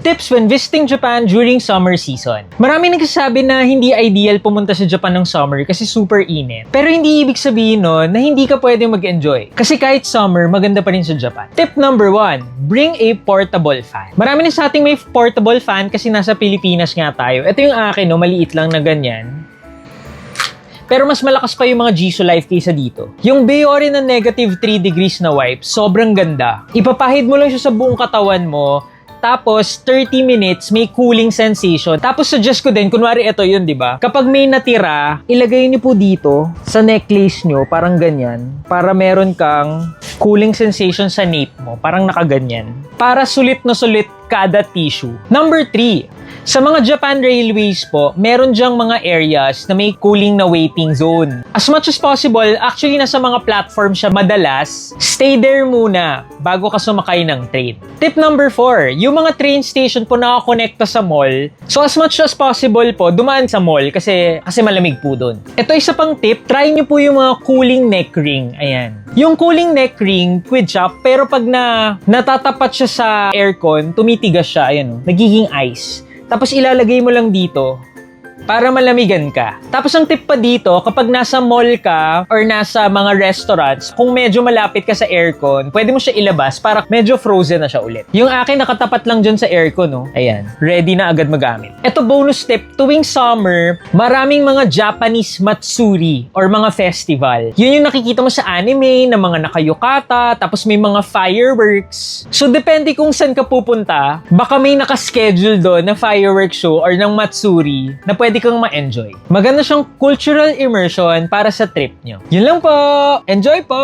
Tips when visiting Japan during summer season. Marami nagsasabi na hindi ideal pumunta sa Japan ng summer kasi super init. Pero hindi ibig sabihin nun na hindi ka pwede mag-enjoy. Kasi kahit summer, maganda pa rin sa Japan. Tip number 1, bring a portable fan. Marami na sa ating may portable fan kasi nasa Pilipinas nga tayo. Ito yung akin, no, maliit lang na ganyan. Pero mas malakas pa yung mga Jisoo Life kaysa dito. Yung Biore na negative 3 degrees na wipe, sobrang ganda. Ipapahid mo lang siya sa buong katawan mo, tapos 30 minutes may cooling sensation. Tapos suggest ko din, kunwari ito yun, di ba? Kapag may natira, ilagay niyo po dito sa necklace niyo, parang ganyan, para meron kang cooling sensation sa nape mo, parang nakaganyan. Para sulit na sulit kada tissue. Number 3, sa mga Japan Railways po, meron dyang mga areas na may cooling na waiting zone. As much as possible, actually nasa mga platform siya madalas, stay there muna bago ka sumakay ng train. Tip number 4, yung mga train station po nakakonekta sa mall. So as much as possible po, dumaan sa mall kasi malamig po doon. Ito isa pang tip, try nyo po yung mga cooling neck ring. Ayan. Yung cooling neck ring, quid siya, pero pag natatapat siya sa aircon, tumitigas siya, ayan, nagiging ice. Tapos ilalagay mo lang dito para malamigan ka. Tapos ang tip pa dito, kapag nasa mall ka or nasa mga restaurants, kung medyo malapit ka sa aircon, pwede mo siya ilabas para medyo frozen na siya ulit. Yung akin nakatapat lang dyan sa aircon, no? Ayan, ready na agad magamit. Ito bonus tip, tuwing summer, maraming mga Japanese matsuri or mga festival. Yun yung nakikita mo sa anime na mga nakayukata, tapos may mga fireworks. So depende kung saan ka pupunta, baka may nakaschedule doon na fireworks show or ng matsuri na pwede kang ma-enjoy. Maganda siyang cultural immersion para sa trip nyo. Yun lang po! Enjoy po!